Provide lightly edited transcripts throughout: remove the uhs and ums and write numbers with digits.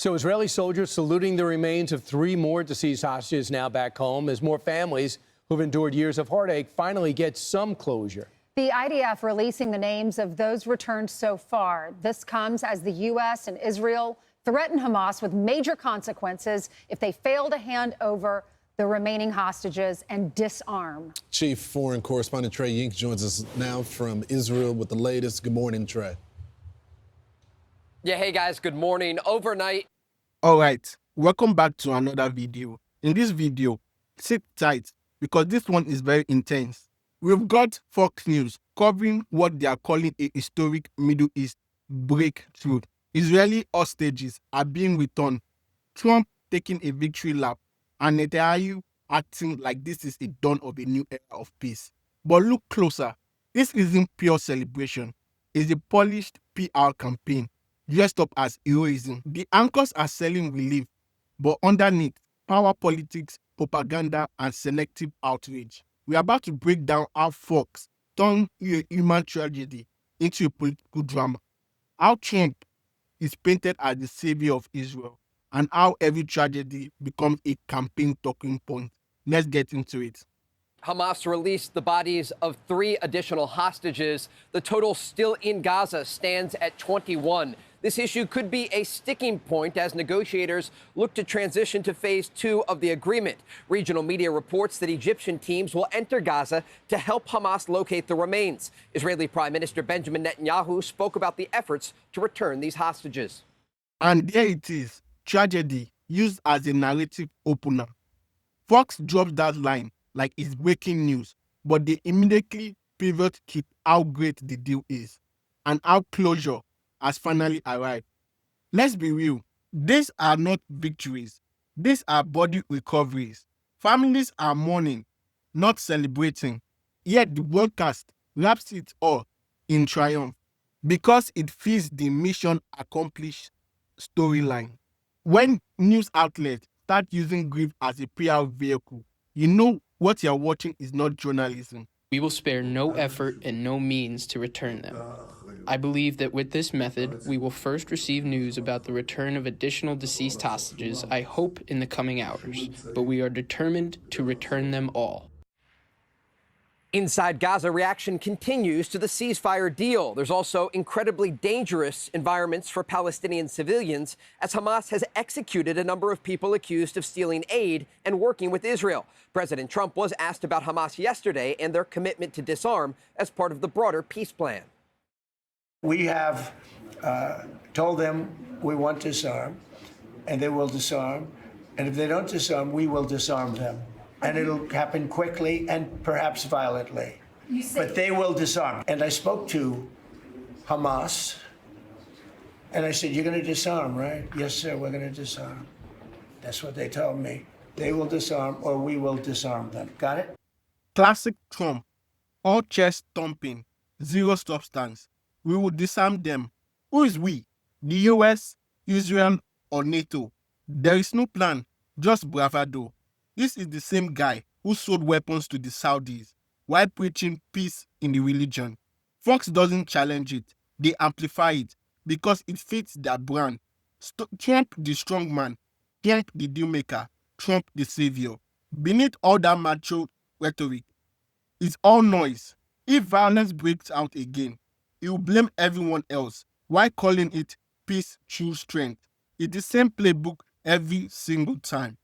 So Israeli soldiers saluting the remains of 3 more deceased hostages now back home as more families who've endured years of heartache finally get some closure. The IDF releasing the names of those returned so far. This comes as the U.S. and Israel threaten Hamas with major consequences if they fail to hand over the remaining hostages and disarm. Chief Foreign Correspondent Trey Yingst joins us now from Israel with the latest. Good morning, Trey. Yeah, hey guys, good morning. Overnight. All right, welcome back to another video. In this video, sit tight because this one is very intense. We've got Fox News covering what they are calling a historic Middle East breakthrough. Israeli hostages are being returned, Trump taking a victory lap, and Netanyahu acting like this is the dawn of a new era of peace. But look closer. This isn't pure celebration. It's a polished PR campaign dressed up as heroism. The anchors are selling relief, but underneath, power politics, propaganda, and selective outrage. We are about to break down how Fox turned a human tragedy into a political drama, how Trump is painted as the savior of Israel, and how every tragedy becomes a campaign talking point. Let's get into it. Hamas released the bodies of 3 additional hostages. The total still in Gaza stands at 21. This issue could be a sticking point as negotiators look to transition to phase 2 of the agreement. Regional media reports that Egyptian teams will enter Gaza to help Hamas locate the remains. Israeli Prime Minister Benjamin Netanyahu spoke about the efforts to return these hostages. And there it is, tragedy used as a narrative opener. Fox drops that line like it's breaking news, but they immediately pivot to how great the deal is and how closure has finally arrived. Let's be real, these are not victories. These are body recoveries. Families are mourning, not celebrating. Yet the broadcast wraps it all in triumph because it fits the mission accomplished storyline. When news outlets start using grief as a PR vehicle, you know what you're watching is not journalism. We will spare no effort and no means to return them. I believe that with this method, we will first receive news about the return of additional deceased hostages, I hope in the coming hours, but we are determined to return them all. Inside Gaza, reaction continues to the ceasefire deal. There's also incredibly dangerous environments for Palestinian civilians as Hamas has executed a number of people accused of stealing aid and working with Israel. President Trump was asked about Hamas yesterday and their commitment to disarm as part of the broader peace plan. We have told them we want to disarm, and they will disarm. And if they don't disarm, we will disarm them. And it'll happen quickly and perhaps violently. But they will disarm. And I spoke to Hamas, and I said, you're going to disarm, right? Yes, sir, we're going to disarm. That's what they told me. They will disarm or we will disarm them. Got it? Classic Trump. All chest thumping, zero substance. We will disarm them. Who is we? The US, Israel, or NATO? There is no plan, just bravado. This is the same guy who sold weapons to the Saudis while preaching peace in the religion. Fox doesn't challenge it. They amplify it because it fits their brand. Trump the strong man, Trump the deal maker, Trump the savior. Beneath all that macho rhetoric, it's all noise. If violence breaks out again, he will blame everyone else while calling it peace through strength. It's the same playbook every single time.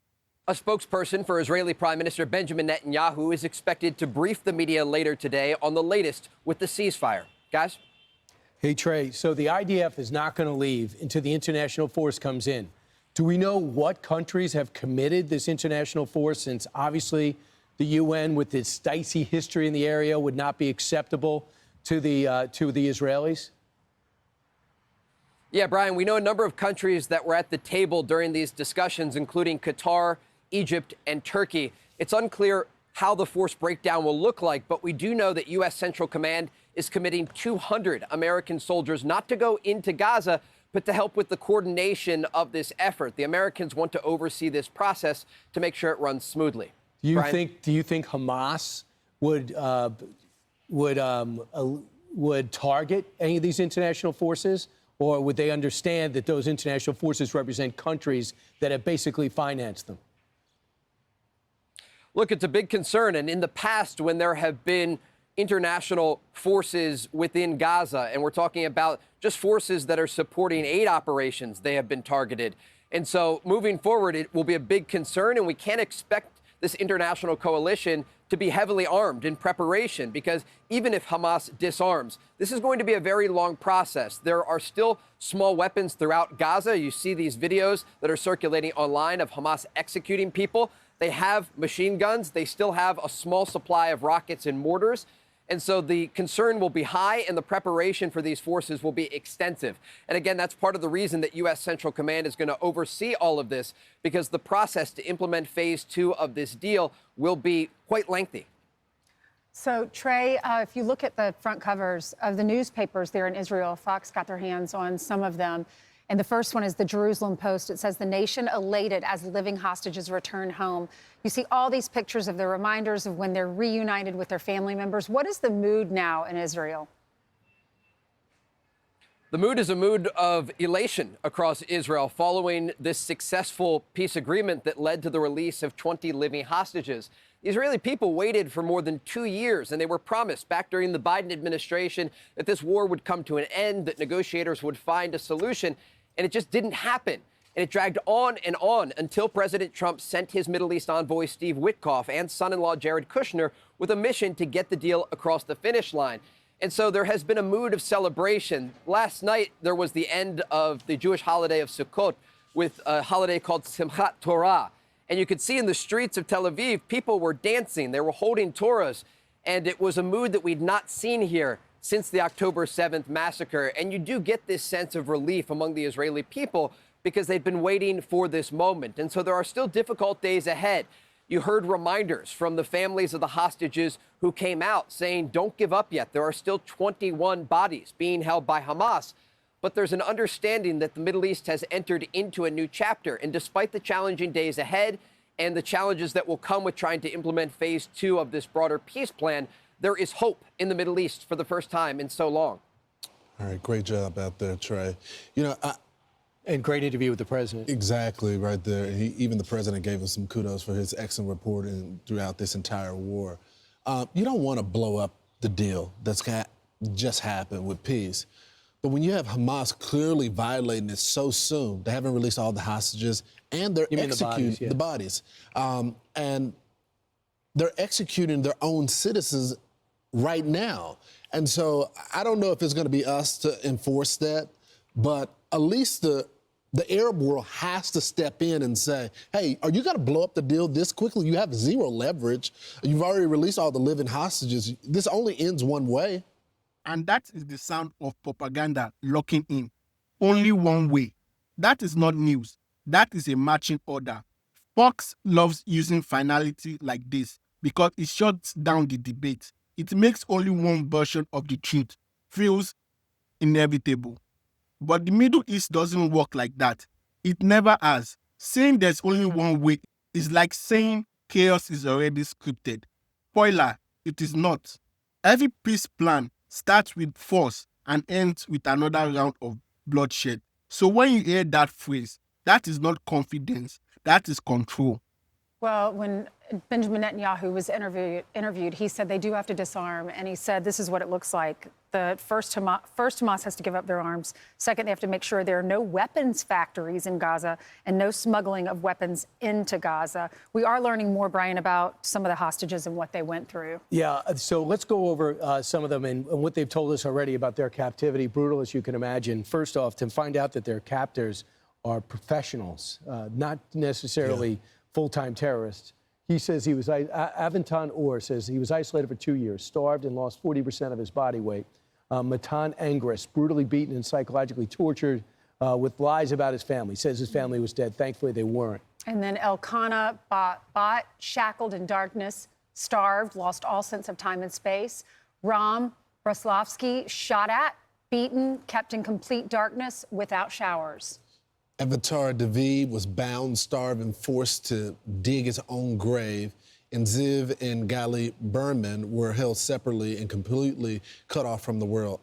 A spokesperson for Israeli Prime Minister Benjamin Netanyahu is expected to brief the media later today on the latest with the ceasefire. Guys? Hey, Trey, so the IDF is not going to leave until the international force comes in. Do we know what countries have committed this international force, since obviously the UN, with its dicey history in the area, would not be acceptable to the Israelis? Yeah, Brian, we know a number of countries that were at the table during these discussions, including Qatar, Egypt, and Turkey. It's unclear how the force breakdown will look like, but we do know that U.S. Central Command is committing 200 American soldiers not to go into Gaza, but to help with the coordination of this effort. The Americans want to oversee this process to make sure it runs smoothly. Do you think Hamas would target any of these international forces, Or would they understand that those international forces represent countries that have basically financed them? Look, it's a big concern. And in the past, when there have been international forces within Gaza, and we're talking about just forces that are supporting aid operations, they have been targeted. And so moving forward, it will be a big concern, and we can't expect this international coalition to be heavily armed in preparation, because even if Hamas disarms, this is going to be a very long process. There are still small weapons throughout Gaza. You see these videos that are circulating online of Hamas executing people. They have machine guns. They still have a small supply of rockets and mortars. And so the concern will be high, and the preparation for these forces will be extensive. And again, that's part of the reason that U.S. Central Command is going to oversee all of this, because the process to implement phase 2 of this deal will be quite lengthy. So, Trey, if you look at the front covers of the newspapers there in Israel, Fox got their hands on some of them. And the first one is the Jerusalem Post. It says, "The nation elated as living hostages return home." You see all these pictures of the reminders of when they're reunited with their family members. What is the mood now in Israel? The mood is a mood of elation across Israel following this successful peace agreement that led to the release of 20 living hostages. The Israeli people waited for more than 2 years, and they were promised back during the Biden administration that this war would come to an end, that negotiators would find a solution, and it just didn't happen. And it dragged on and on until President Trump sent his Middle East envoy, Steve Witkoff, and son-in-law, Jared Kushner, with a mission to get the deal across the finish line. And so there has been a mood of celebration. Last night, there was the end of the Jewish holiday of Sukkot with a holiday called Simchat Torah. And you could see in the streets of Tel Aviv, people were dancing. They were holding Torahs. And it was a mood that we'd not seen here since the October 7th massacre. And you do get this sense of relief among the Israeli people because they've been waiting for this moment. And so there are still difficult days ahead. You heard reminders from the families of the hostages who came out saying, don't give up yet. There are still 21 bodies being held by Hamas. But there's an understanding that the Middle East has entered into a new chapter. And despite the challenging days ahead and the challenges that will come with trying to implement phase 2 of this broader peace plan, there is hope in the Middle East for the first time in so long. All right, great job out there, Trey. You know, And great interview with the president. exactly right there. Even the president gave him some kudos for his excellent reporting throughout this entire war. You don't want to blow up the deal that's just happened with peace. But when you have Hamas clearly violating it so soon, they haven't released all the hostages, and they're executing the bodies. And they're executing their own citizens right now. And so I don't know if it's going to be us to enforce that, but at least the Arab world has to step in and say, hey, are you going to blow up the deal this quickly? You have zero leverage. You've already released all the living hostages. This only ends one way. And that is the sound of propaganda locking in. Only one way. That is not news. That is a marching order. Fox loves using finality like this because it shuts down the debate. It makes only one version of the truth feels inevitable. But the Middle East doesn't work like that. It never has. Saying there's only one way is like saying chaos is already scripted. Spoiler, it is not. Every peace plan starts with force and ends with another round of bloodshed. So when you hear that phrase, that is not confidence, that is control. Well, when Benjamin Netanyahu was interviewed, he said they do have to disarm, and he said this is what it looks like. The first Hamas has to give up their arms. Second, they have to make sure there are no weapons factories in Gaza and no smuggling of weapons into Gaza. We are learning more, Brian, about some of the hostages and what they went through. Yeah, so let's go over some of them and what they've told us already about their captivity. Brutal as you can imagine. First off, to find out that their captors are professionals, not necessarily full-time terrorists. He says he was, Aventon Orr says he was isolated for 2 years, starved and lost 40% of his body weight. Matan Angris, brutally beaten and psychologically tortured with lies about his family. Says his family was dead. Thankfully, they weren't. And then Elkanah Bot, shackled in darkness, starved, lost all sense of time and space. Ram Braslovsky, shot at, beaten, kept in complete darkness without showers. Avatar David was bound, starved, and forced to dig his own grave. And Ziv and Gali Berman were held separately and completely cut off from the world.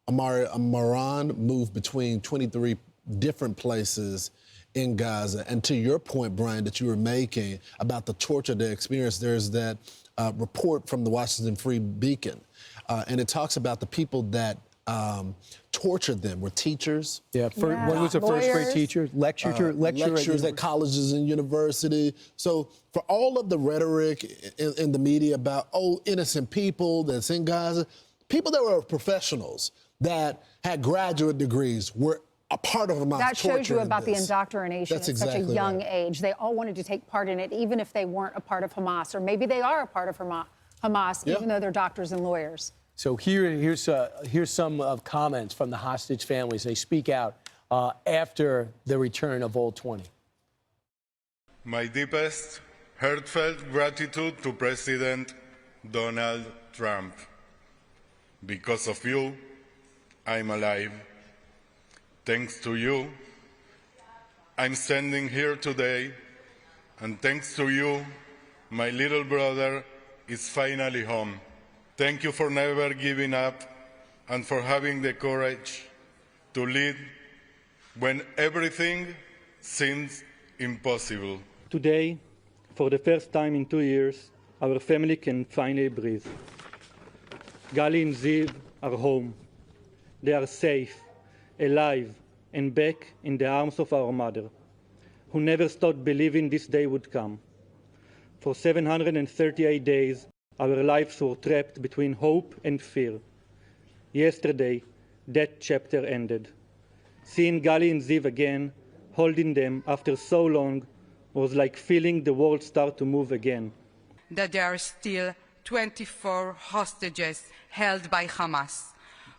Amaran moved between 23 different places in Gaza. And to your point, Brian, that you were making about the torture they experienced, there's that report from the Washington Free Beacon. And it talks about the people that tortured them were teachers. Yeah, one was a first grade teacher, lecturers at colleges and universities. So for all of the rhetoric in the media about, innocent people that's in Gaza, people that were professionals that had graduate degrees were a part of Hamas. That shows you about the indoctrination That's at exactly such a young right. age. They all wanted to take part in it, even if they weren't a part of Hamas, or maybe they are a part of Hamas, Yeah. even though they're doctors and lawyers. So here's some of comments from the hostage families. They speak out after the return of all 20. My deepest, heartfelt gratitude to President Donald Trump. Because of you, I'm alive. Thanks to you, I'm standing here today. And thanks to you, my little brother is finally home. Thank you for never giving up and for having the courage to lead when everything seems impossible. Today, for the first time in 2 years, our family can finally breathe. Gali and Ziv are home. They are safe, alive, and back in the arms of our mother, who never stopped believing this day would come. For 738 days, our lives were trapped between hope and fear. Yesterday, that chapter ended. Seeing Gali and Ziv again, holding them after so long, was like feeling the world start to move again. That there are still 24 hostages held by Hamas,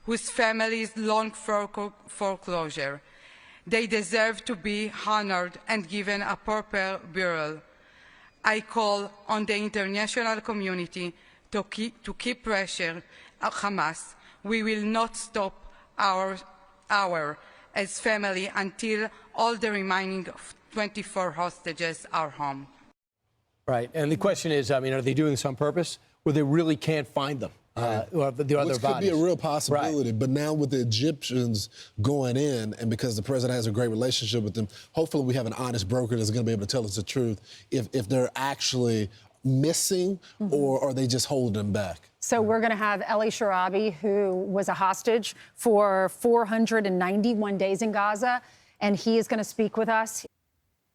whose families long for foreclosure. They deserve to be honored and given a proper burial. I call on the international community to keep pressure on Hamas. We will not stop our as family until all the remaining 24 hostages are home. Right, and the question is, I mean, are they doing this on purpose, or they really can't find them? Or the other Which could bodies? be a real possibility. Right. But now with the Egyptians going in, and because the president has a great relationship with them, hopefully we have an honest broker that's going to be able to tell us the truth if they're actually missing or are they just holding them back. So we're going to have Eli Sharabi, who was a hostage for 491 days in Gaza, and he is going to speak with us.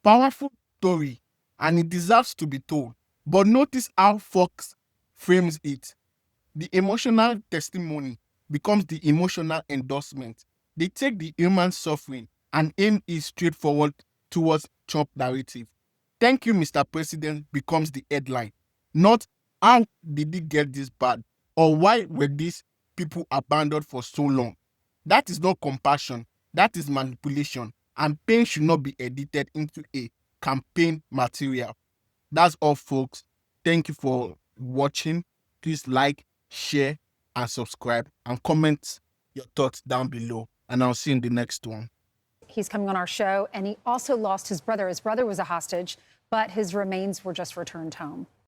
Powerful story, and it deserves to be told. But notice how Fox frames it. The emotional testimony becomes the emotional endorsement. They take the human suffering and aim it straightforward towards Trump narrative. Thank you, Mr. President becomes the headline. Not how did it get this bad or why were these people abandoned for so long. That is not compassion. That is manipulation. And pain should not be edited into a campaign material. That's all, folks. Thank you for watching. Please like, share, and subscribe, and comment your thoughts down below. And I'll see you in the next one. He's coming on our show, and he also lost his brother. His brother was a hostage, but his remains were just returned home.